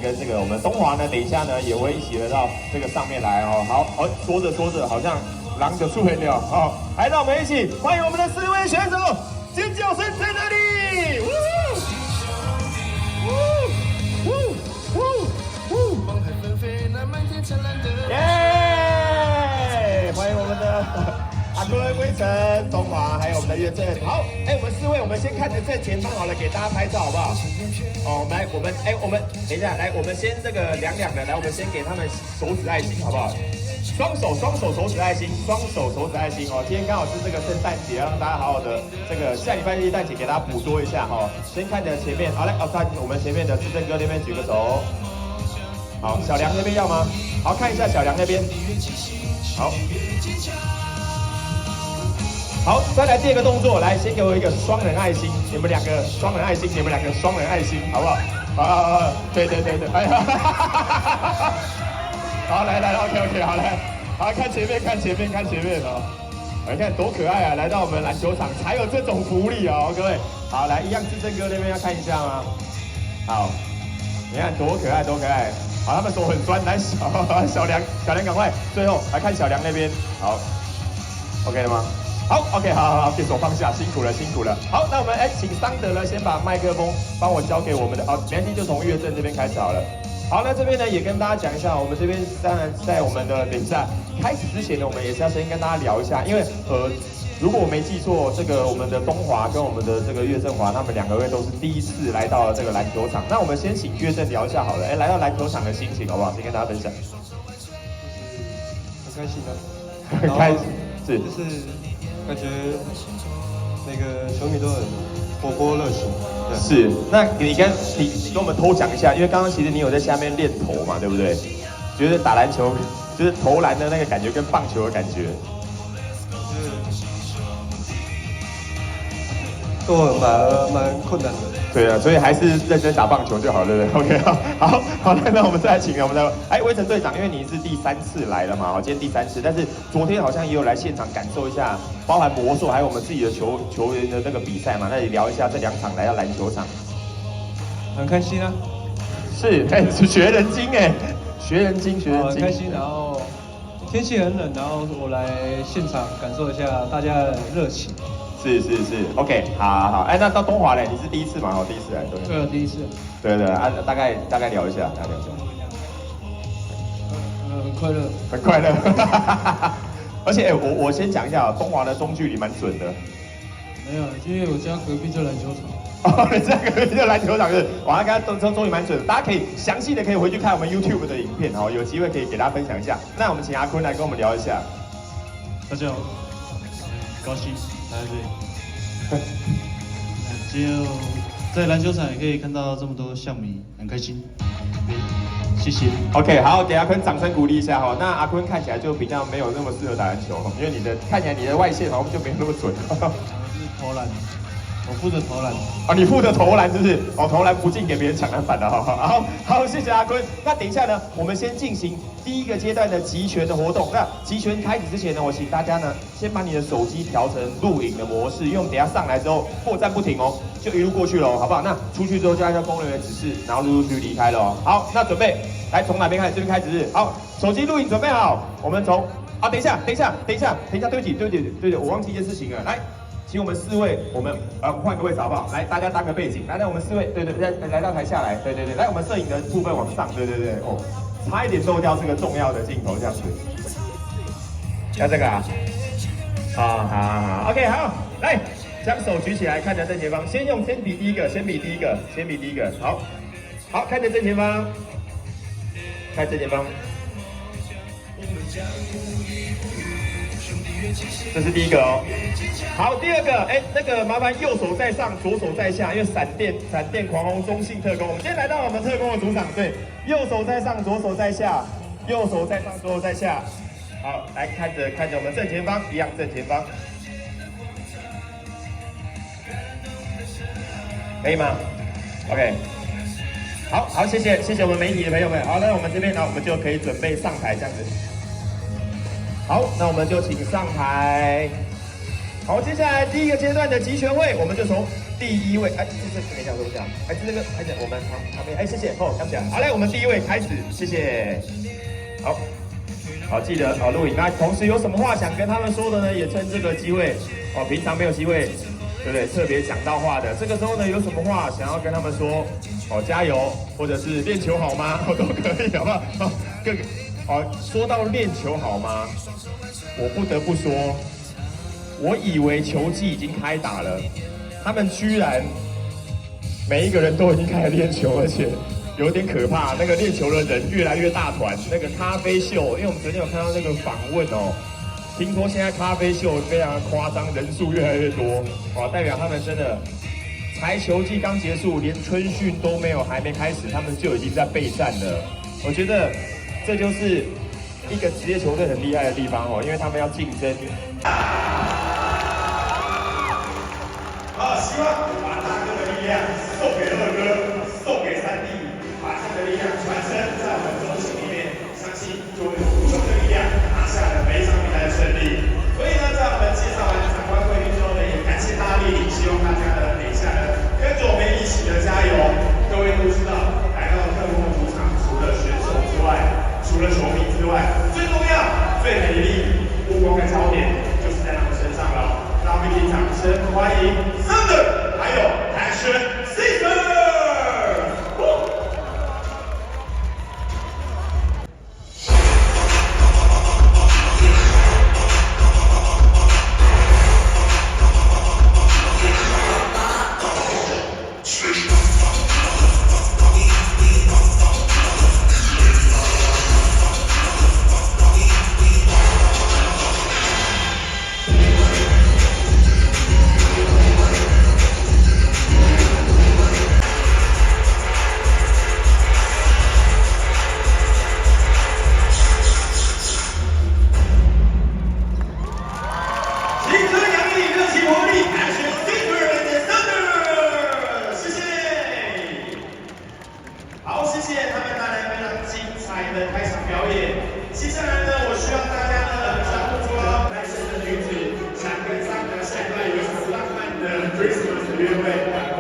跟这个我们东华呢，等一下呢也会一起来到这个上面来哦。好，说着说着，好像狼就出现了哦。来，让我们一起欢迎我们的4位选手，尖叫声在哪里？耶！欢迎我们的阿坤、威成、东华，还有我们的岳正。好，我们4位，我们先看着正前方好了，给大家拍照好不好？哦，来，我们等一下，来，我们先这个两的，来，我们先给他们手指爱心好不好？双手手指爱心，双手手指爱心哦。今天刚好是这个圣诞节，让大家好好的这个下礼拜圣诞节给大家捕捉一下哈。先看着前面，好来，看我们前面的志正哥那边举个手。好，小梁那边要吗？好，看一下小梁那边。好，好，再来第二个动作，来，先给我一个双人爱心，你们两个双人爱心，你们两个双人爱心，好不好？好，对，哎呀，好，来，OK，好来，好看前面哦，你看多可爱啊！来到我们篮球场才有这种福利哦，各位。好，来，一样志正哥那边要看一下吗？好，你看多可爱。好，他们手很酸，来小梁赶快，最后来看小梁那边，好 ，OK 了吗？好 ，OK， 好，给手放下，辛苦了。好，那我们请桑德呢，先把麦克风帮我交给我们的，好，没关系，就从岳正这边开始好了。好，那这边呢也跟大家讲一下，我们这边当然在我们的比赛开始之前呢，我们也是要先跟大家聊一下，因为如果我没记错，这个我们的东华跟我们的这个岳振华，他们2位都是第一次来到了这个篮球场。那我们先请岳振聊一下好了，来到篮球场的心情好不好？先跟大家分享。很开心的，很开心，是，就是感觉每个球迷都很活泼热情。是，那你跟我们偷讲一下，因为刚刚其实你有在下面练投嘛，对不对？觉得打篮球就是投篮的那个感觉跟棒球的感觉。都蛮困难的。对啊，所以还是认真打棒球就好，对不对 ？OK， 好，那我们再来请我们的威成队长，因为你是第3次来了嘛，今天第3次，但是昨天好像也有来现场感受一下，包含魔兽还有我们自己的球员的那个比赛嘛，那你聊一下这2场来到篮球场，很开心啊。是，学人精，很开心，然后天气很冷，然后我来现场感受一下大家的热情。是 ，OK， 好，那到东华嘞，你是第1次嘛？第1次来，对，第1次。对，大概聊一下，很快乐，而且我先讲一下，东华的中距离蛮准的。没有，因为我家隔壁就篮球场。哦，你家隔壁就篮球场是？哇，刚刚中距蛮准的，大家可以详细的可以回去看我们 YouTube 的影片，有机会可以给大家分享一下。那我们请阿坤来跟我们聊一下。大家好，高兴来到这里，就在篮球场也可以看到这么多象迷，很开心。谢谢。OK， 好，给阿坤掌声鼓励一下哈。那阿坤看起来就比较没有那么适合打篮球，因为看起来你的外线好像就没有那么准。我是投篮，我负责投篮。你负责投篮是不是？投篮不进给别人抢篮板的哈。好，谢谢阿坤。那等一下呢，我们先进行第1个阶段的集拳的活动。那集拳开始之前呢，我请大家呢先把你的手机调成录影的模式，因为我们等一下上来之后破站不停就一路过去了好不好？那出去之后就按照工作人员指示，然后陆续离开了好，那准备来从哪边开始？这边开始。好，手机录影准备好，我们从等一下，对不起，我忘记一件事情了，来。请我们4位，我们换个位置好不好？来，大家当个背景。来，我们4位，对，来到台下来，对，来，我们摄影的部分往上，对，差一点漏掉这个重要的镜头，这样子。要这个啊？好 ，OK， 好，来，将手举起来，看着正前方，先比第一个，好，看着正前方，这是第1个好，第2个，那个麻烦右手在上，左手在下，因为闪电狂轰，中性特工。我们今天来到我们特工的主场，对，右手在上，左手在下，右手在上，左手在下。好，来看着我们正前方，一样正前方，可以吗 ？OK， 好，谢谢我们媒体的朋友们。好，那我们这边呢，我们就可以准备上台这样子。好，那我们就请上台。好，接下来第1个阶段的集拳会，我们就从第一位，哎，等一下，哎，这个，哎，我们旁边，哎，谢谢，哦，看起来，好嘞，我们第一位开始，谢谢，好，记得录影。那同时有什么话想跟他们说的呢？也趁这个机会，平常没有机会，对不对？特别讲到话的，这个时候呢，有什么话想要跟他们说？加油，或者是练球好吗？都可以，好不好？说到练球好吗？我不得不说，我以为球季已经开打了，他们居然每一个人都已经开始练球，而且有点可怕。那个练球的人越来越大团，那个咖啡秀，因为我们昨天有看到那个访问哦，听说现在咖啡秀非常夸张，人数越来越多，代表他们真的才球季刚结束，连春训都没有，还没开始，他们就已经在备战了。我觉得这就是一个职业球队很厉害的地方因为他们要竞争。希望把大哥的力量送给二哥，送给三弟，把这样的力量传承在我们中心里面，相信就会有无穷的力量拿下了每一场比赛的胜利。所以呢，在我们介绍完长官贵宾之后呢，也感谢大家莅临，希望大家呢等一下呢跟着我们一起的加油。各位都知道，来到特工主场，除了选手之外，除了球迷之外，最重要、最美丽、目光的焦点就是在他们身上了。让我们一起掌声欢迎 Thunder， 还有 Passion Seeker。开场表演，接下来呢，我希望大家呢，穿不着男生的女子，想跟3个现在有一场浪漫的 Christmas 的约会。